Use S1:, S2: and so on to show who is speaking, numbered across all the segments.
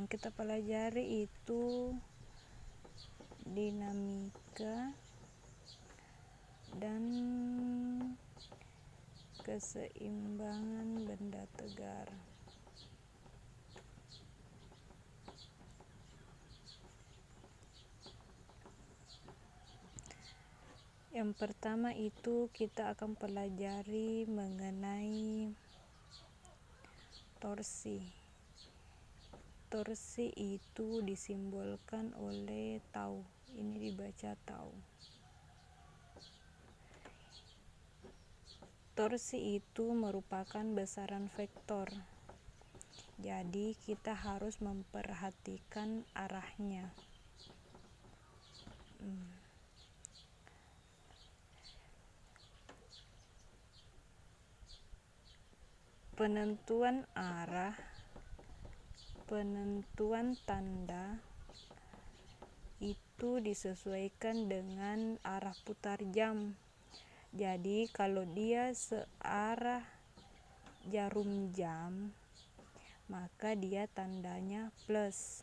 S1: yang kita pelajari itu dinamika dan keseimbangan benda tegar. Yang pertama itu kita akan pelajari mengenai torsi. Torsi itu disimbolkan oleh tau. Ini dibaca tau. Torsi itu merupakan besaran vektor. Jadi kita harus memperhatikan arahnya. Penentuan arah, penentuan tanda itu disesuaikan dengan arah putar jam. Jadi kalau dia searah jarum jam, maka dia tandanya plus.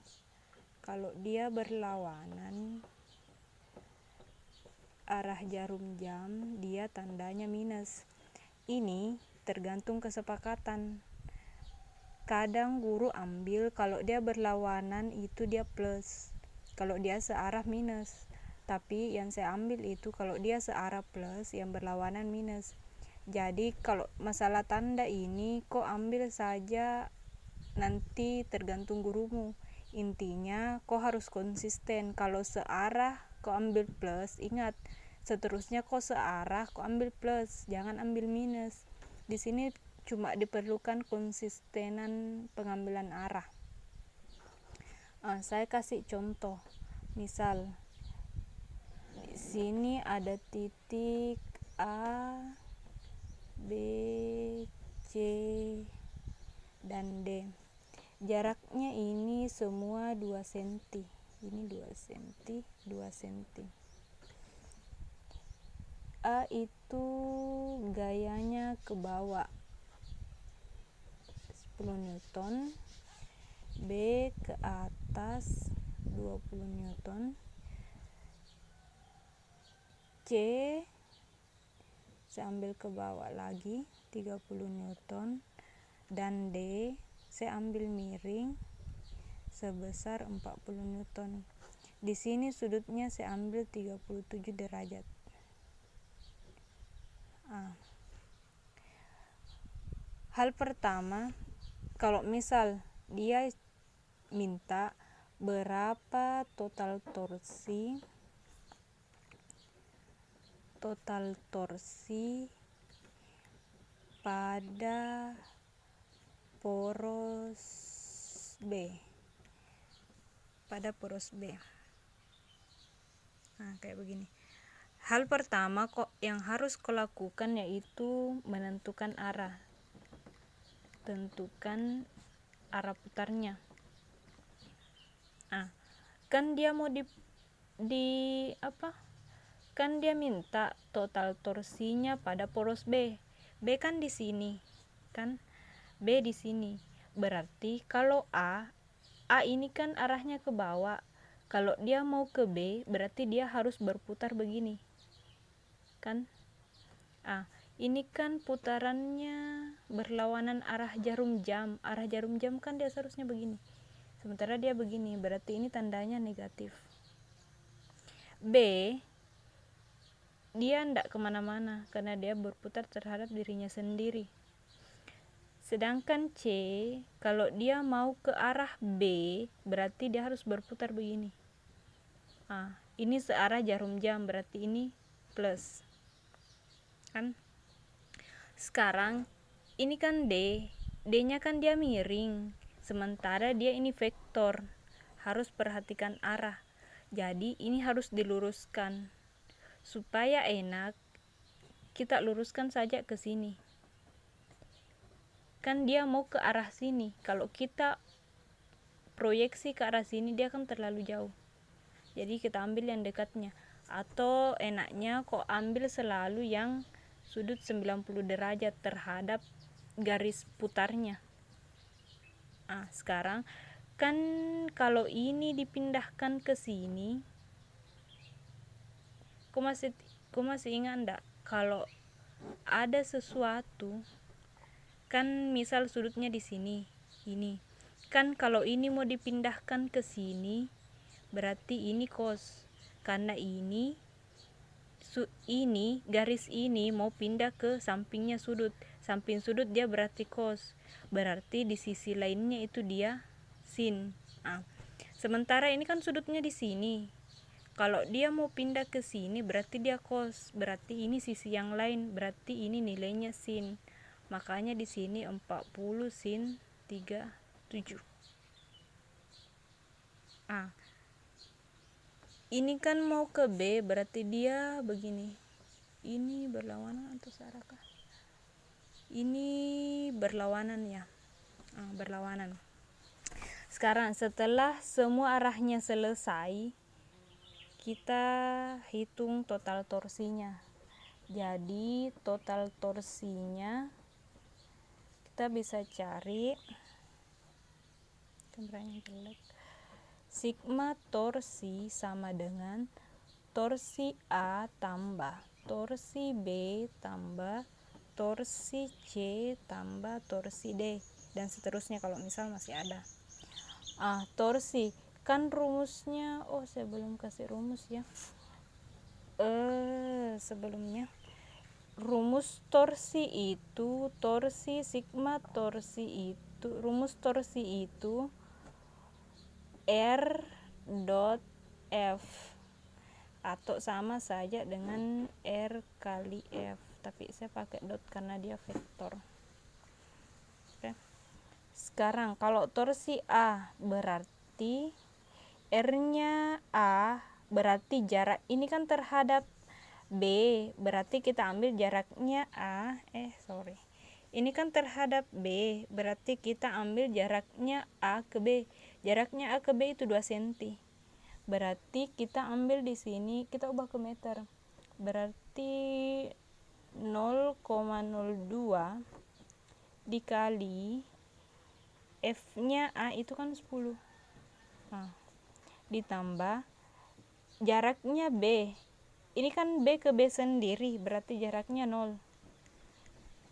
S1: Kalau dia berlawanan arah jarum jam, dia tandanya minus. Ini tergantung kesepakatan. Kadang guru ambil kalau dia berlawanan itu dia plus, kalau dia searah minus. Tapi yang saya ambil itu kalau dia searah plus, yang berlawanan minus. Jadi kalau masalah tanda ini kau ambil saja, nanti tergantung gurumu. Intinya kau harus konsisten. Kalau searah kau ambil plus, ingat seterusnya kau searah kau ambil plus, jangan ambil minus. Di sini cuma diperlukan konsistenan pengambilan arah. Saya kasih contoh. Misal di sini ada titik A, B, C, dan D. Jaraknya ini semua 2 cm. Ini 2 cm, 2 cm. A itu gayanya ke bawah 10 Newton, B ke atas 20 Newton, C saya ambil ke bawah lagi 30 Newton, dan D saya ambil miring sebesar 40 Newton. Di sini sudutnya saya ambil 37 derajat. Hal pertama, kalau misal dia minta berapa total pada poros B. Kayak begini. Hal pertama yang harus kau lakukan yaitu menentukan arah. Tentukan arah putarnya. Kan dia mau kan dia minta total torsinya pada poros B. B kan di sini, kan? B di sini. Berarti kalau A ini kan arahnya ke bawah. Kalau dia mau ke B, berarti dia harus berputar begini. Kan? Ini kan putarannya berlawanan arah jarum jam. Arah jarum jam kan dia seharusnya begini. Sementara dia begini, berarti ini tandanya negatif. B, dia tidak kemana-mana karena dia berputar terhadap dirinya sendiri. Sedangkan C, kalau dia mau ke arah B, berarti dia harus berputar begini. Ini searah jarum jam, berarti ini plus. Kan? Sekarang ini kan D, D-nya kan dia miring, sementara dia ini vektor. Harus perhatikan arah. Jadi ini harus diluruskan. Supaya enak, kita luruskan saja ke sini. Kan dia mau ke arah sini. Kalau kita proyeksi ke arah sini, dia kan terlalu jauh. Jadi kita ambil yang dekatnya. Atau enaknya kok ambil selalu yang sudut 90 derajat terhadap garis putarnya. Sekarang kan kalau ini dipindahkan ke sini, kau masih ingat enggak kalau ada sesuatu kan, misal sudutnya di sini ini kan, kalau ini mau dipindahkan ke sini berarti ini cos, karena ini garis ini mau pindah ke sampingnya sudut, samping sudut dia berarti cos, berarti di sisi lainnya itu dia sin. Sementara ini kan sudutnya di sini, kalau dia mau pindah ke sini berarti dia cos, berarti ini sisi yang lain, berarti ini nilainya sin. Makanya di sini 40 sin 37. Ini kan mau ke B, berarti dia begini. Ini berlawanan atau searah? Ini berlawanan ya. Berlawanan. Sekarang setelah semua arahnya selesai, kita hitung total torsinya. Jadi total torsinya kita bisa cari sigma torsi sama dengan torsi A tambah torsi B tambah torsi C tambah torsi D, dan seterusnya kalau misal masih ada. Torsi kan rumusnya, saya belum kasih rumus ya. Sebelumnya rumus torsi itu, torsi sigma torsi itu, rumus torsi itu R dot F atau sama saja dengan R kali F, tapi saya pakai dot karena dia vektor. Oke. Sekarang kalau torsi A berarti R-nya A berarti jarak ini kan terhadap B, berarti kita ambil jaraknya ini kan terhadap B, berarti kita ambil jaraknya A ke B. Jaraknya A ke B itu 2 cm. Berarti kita ambil di sini, kita ubah ke meter. Berarti 0,02 dikali F-nya A itu kan 10. Ditambah jaraknya B. Ini kan B ke B sendiri, berarti jaraknya 0.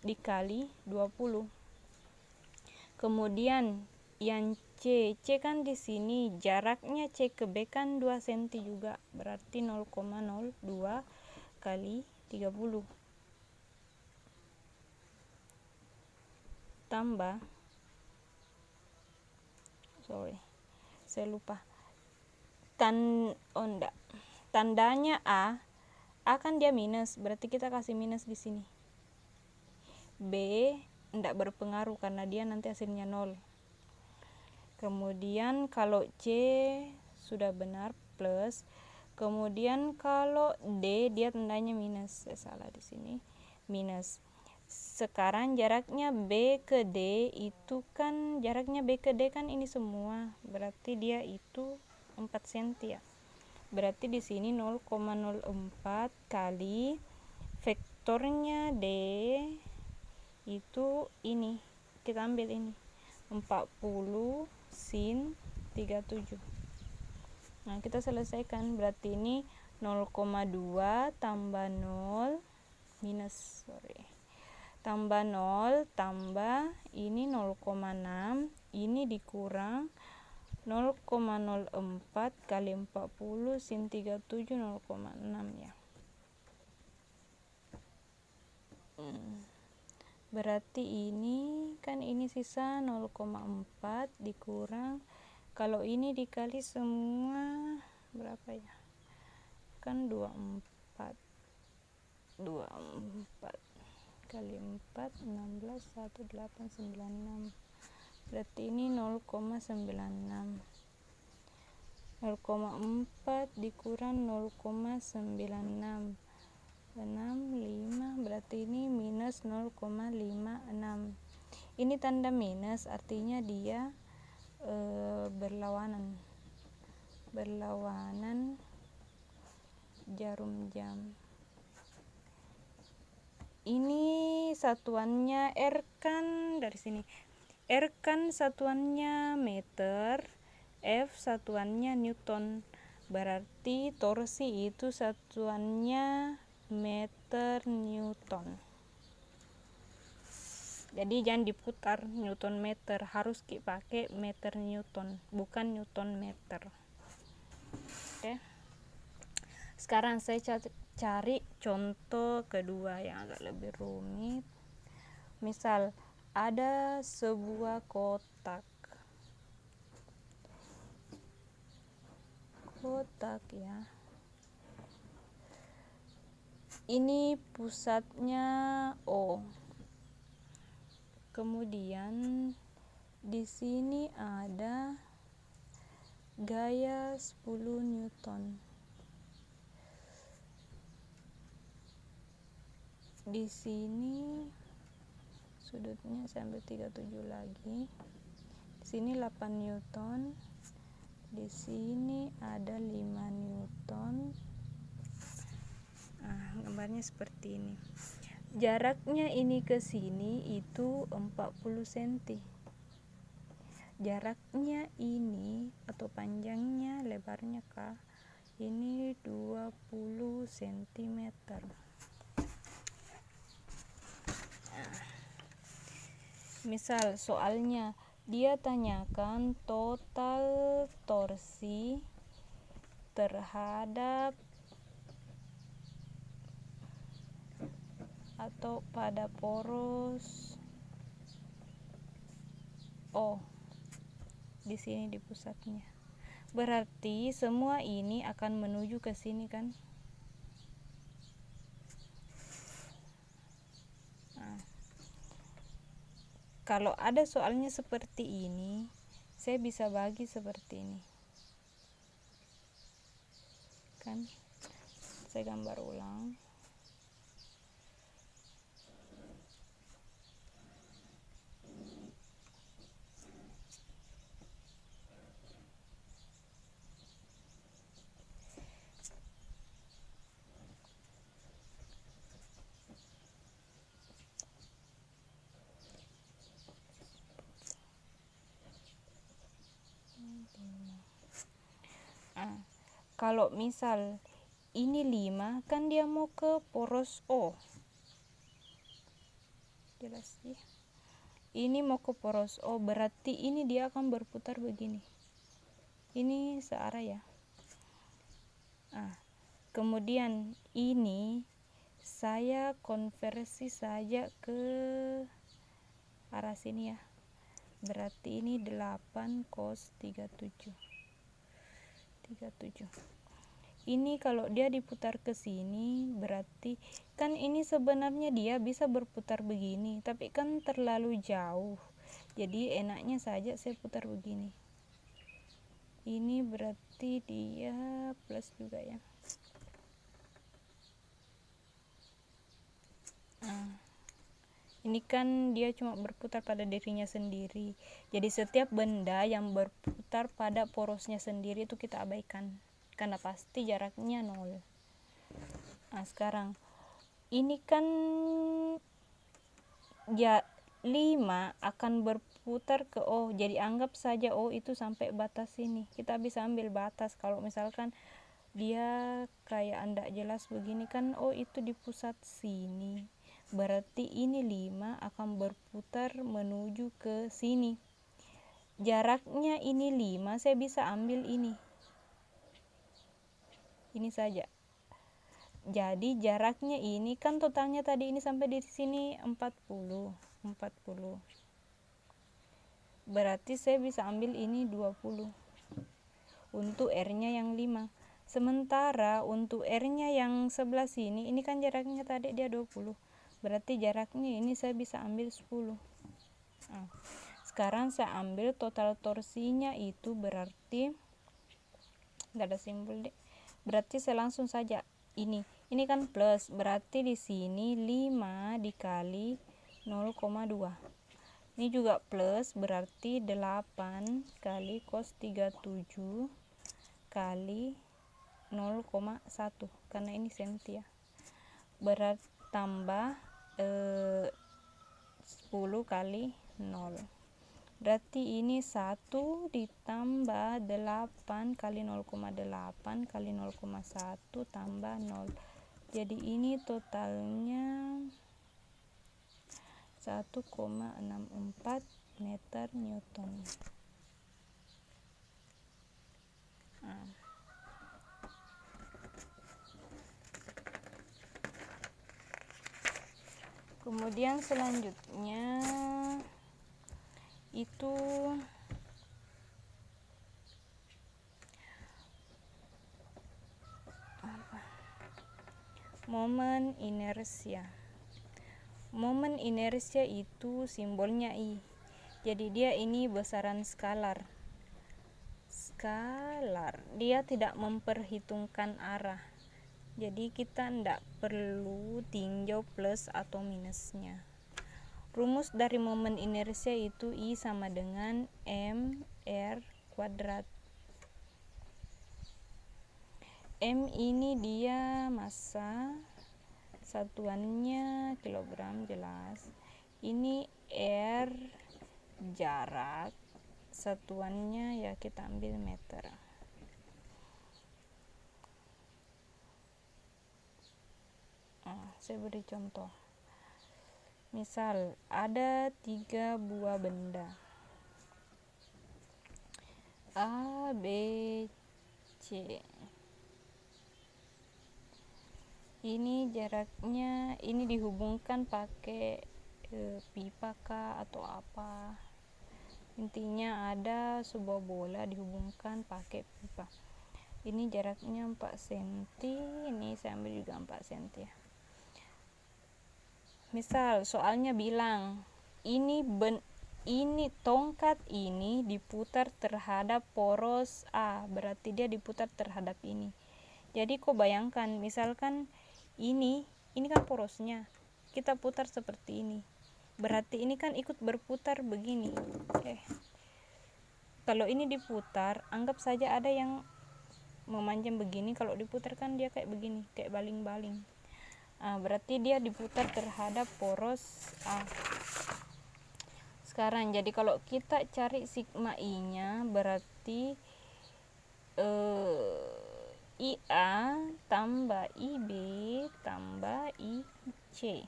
S1: Dikali 20. Kemudian yang C kan di sini, jaraknya C ke B kan 2 cm juga, berarti 0,02 kali 30 tambah saya lupa tandanya A kan dia minus, berarti kita kasih minus di sini. B enggak berpengaruh karena dia nanti hasilnya 0. Kemudian kalau C sudah benar plus, kemudian kalau D dia tandanya minus, saya salah di sini, minus. Sekarang jaraknya B ke D itu kan, jaraknya B ke D kan ini semua, berarti dia itu 4 cm ya. Berarti di sini 0,04 kali vektornya D itu ini, kita ambil ini 40 sin 37. Kita selesaikan, berarti ini 0,2 tambah 0 tambah 0 tambah ini 0,6, ini dikurang 0,04 kali 40 sin 37 0,6 ya. Berarti ini kan ini sisa 0,4 dikurang, kalau ini dikali semua berapa ya, kan 24 kali 4 16 1896, berarti ini 0,96. 0,4 dikurang 0,96 65, berarti ini minus 0,56. Ini tanda minus artinya dia berlawanan jarum jam. Ini satuannya R kan dari sini, R kan satuannya meter, F satuannya Newton, berarti torsi itu satuannya meter Newton. Jadi jangan diputar Newton meter, harus pakai meter Newton, bukan Newton meter. Oke. Sekarang saya cari contoh kedua yang agak lebih rumit. Misal ada sebuah kotak ya. Ini pusatnya O. Kemudian di sini ada gaya 10 Newton. Di sini sudutnya saya ambil 37 lagi. Di sini 8 Newton. Di sini ada 5 Newton. Gambarnya seperti ini. Jaraknya ini ke sini itu 40 cm. Jaraknya ini atau panjangnya, lebarnya kah? Ini 20 cm. Misal soalnya dia tanyakan total torsi terhadap atau pada poros O di sini di pusatnya. Berarti semua ini akan menuju ke sini kan? Kalau ada soalnya seperti ini, saya bisa bagi seperti ini. Kan? Saya gambar ulang. Kalau misal ini 5, kan dia mau ke poros O. Jelas ya? Ini mau ke poros O, berarti ini dia akan berputar begini. Ini searah ya. Kemudian ini saya konversi saja ke arah sini ya. Berarti ini 8 cos 37. Ini kalau dia diputar ke sini, berarti kan ini sebenarnya dia bisa berputar begini, tapi kan terlalu jauh. Jadi enaknya saja saya putar begini. Ini berarti dia plus juga ya. Ini kan dia cuma berputar pada dirinya sendiri. Jadi setiap benda yang berputar pada porosnya sendiri itu kita abaikan, karena pasti jaraknya 0. Sekarang ini kan ya 5 akan berputar ke O. Jadi anggap saja O itu sampai batas sini. Kita bisa ambil batas. Kalau misalkan dia kayak anda jelas begini kan, O itu di pusat sini. Berarti ini 5 akan berputar menuju ke sini. Jaraknya ini 5, saya bisa ambil ini. Ini saja. Jadi jaraknya ini kan totalnya tadi ini sampai di sini 40. Berarti saya bisa ambil ini 20. Untuk R-nya yang 5. Sementara untuk R-nya yang sebelah sini, ini kan jaraknya tadi dia 20. Berarti jaraknya ini saya bisa ambil 10. Sekarang saya ambil total torsinya itu berarti enggak ada simbol deh. Berarti saya langsung saja ini kan plus, berarti di sini 5 dikali 0,2. Ini juga plus, berarti 8 kali cos 37 kali 0,1, karena ini senti ya. Berarti tambah 10 kali 0. Berarti ini 1 ditambah 8 kali 0,8 kali 0,1 tambah 0. Jadi ini totalnya 1,64 meter Newton. Kemudian selanjutnya itu momen inersia. Momen inersia itu simbolnya I. Jadi dia ini besaran skalar. Dia tidak memperhitungkan arah. Jadi kita tidak perlu tinjau plus atau minusnya. Rumus dari momen inersia itu I sama dengan mr kuadrat. M ini dia massa, satuannya kilogram jelas. Ini R jarak, satuannya ya kita ambil meter. Saya beri contoh. Misal ada 3 buah benda A, B, C. Ini jaraknya, ini dihubungkan pakai pipa kah atau apa. Intinya ada sebuah bola dihubungkan pakai pipa. Ini jaraknya 4 cm, ini saya ambil juga 4 cm ya. Misal soalnya bilang ini tongkat ini diputar terhadap poros A, berarti dia diputar terhadap ini. Jadi kau bayangkan, misalkan ini kan porosnya, kita putar seperti ini, berarti ini kan ikut berputar begini. Kalau ini diputar, anggap saja ada yang memanjang begini, kalau diputar kan dia kayak begini, kayak baling-baling. Berarti dia diputar terhadap poros A. Sekarang jadi kalau kita cari sigma I nya, berarti IA tambah IB tambah IC.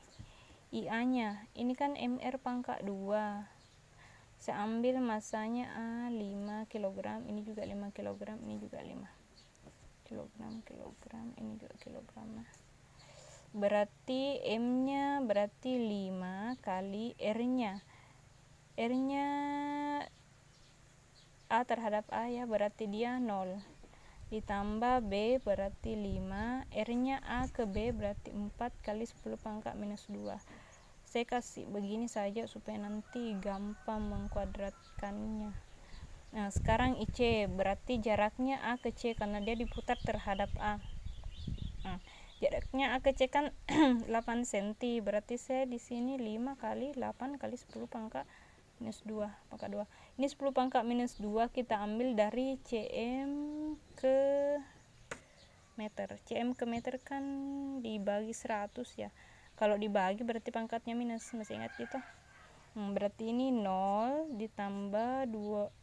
S1: IA nya ini kan MR pangkat 2. Saya ambil masanya A 5 kg, ini juga 5 kg, ini juga 5 kg, ini juga kilogram. Berarti M nya berarti 5 kali R nya A terhadap A ya, berarti dia 0 ditambah B berarti 5, R nya A ke B berarti 4 kali 10 pangkat minus 2. Saya kasih begini saja supaya nanti gampang mengkuadratkannya. Nah sekarang IC berarti jaraknya A ke C karena dia diputar terhadap A. Jaraknya A ke C kan 8 cm, berarti saya di sini 5 kali 8 kali 10 pangkat minus 2 pangkat 2. Ini 10 pangkat minus 2 kita ambil dari cm ke meter. Cm ke meter kan dibagi 100 ya. Kalau dibagi berarti pangkatnya minus, masih ingat gitu. Berarti ini 0 ditambah 4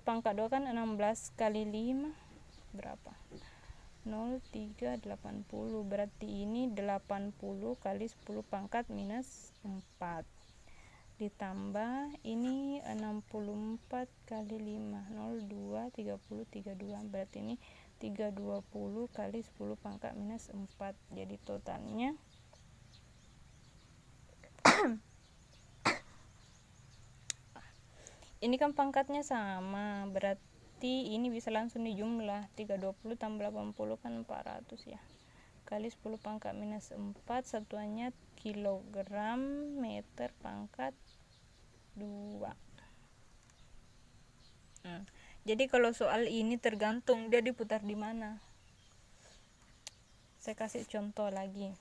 S1: pangkat 2 kan 16 kali 5 berapa? 0,380. Berarti ini 80 kali 10 pangkat minus 4 ditambah ini 64 kali 5, 02, 30, 32. Berarti ini 320 kali 10 pangkat minus 4. Jadi totalnya ini kan pangkatnya sama, berarti ini bisa langsung dijumlah. 320 tambah 80 kan 400 ya, kali 10 pangkat minus 4, satuannya kilogram meter pangkat 2. Jadi kalau soal ini tergantung dia diputar di mana. Saya kasih contoh lagi.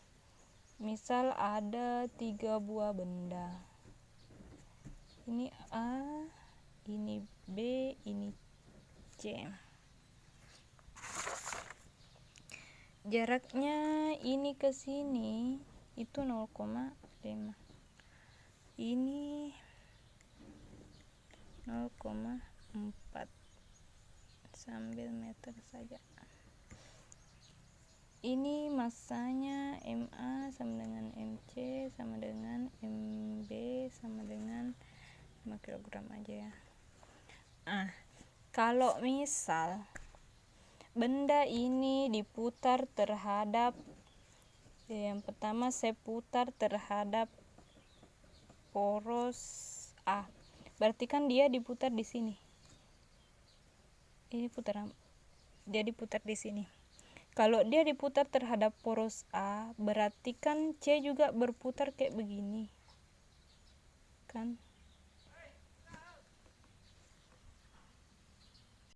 S1: Misal ada 3 buah benda. Ini A, ini B, ini C. Jaraknya ini ke sini itu 0,5. Ini 0,4 sambil meter saja. Ini masanya MA sama dengan MC sama dengan MB sama dengan 5 kg aja ya. Kalau misal benda ini diputar terhadap, yang pertama saya putar terhadap poros A, berarti kan dia diputar di sini. Ini putaran dia diputar di sini. Kalau dia diputar terhadap poros A, berarti kan C juga berputar kayak begini kan.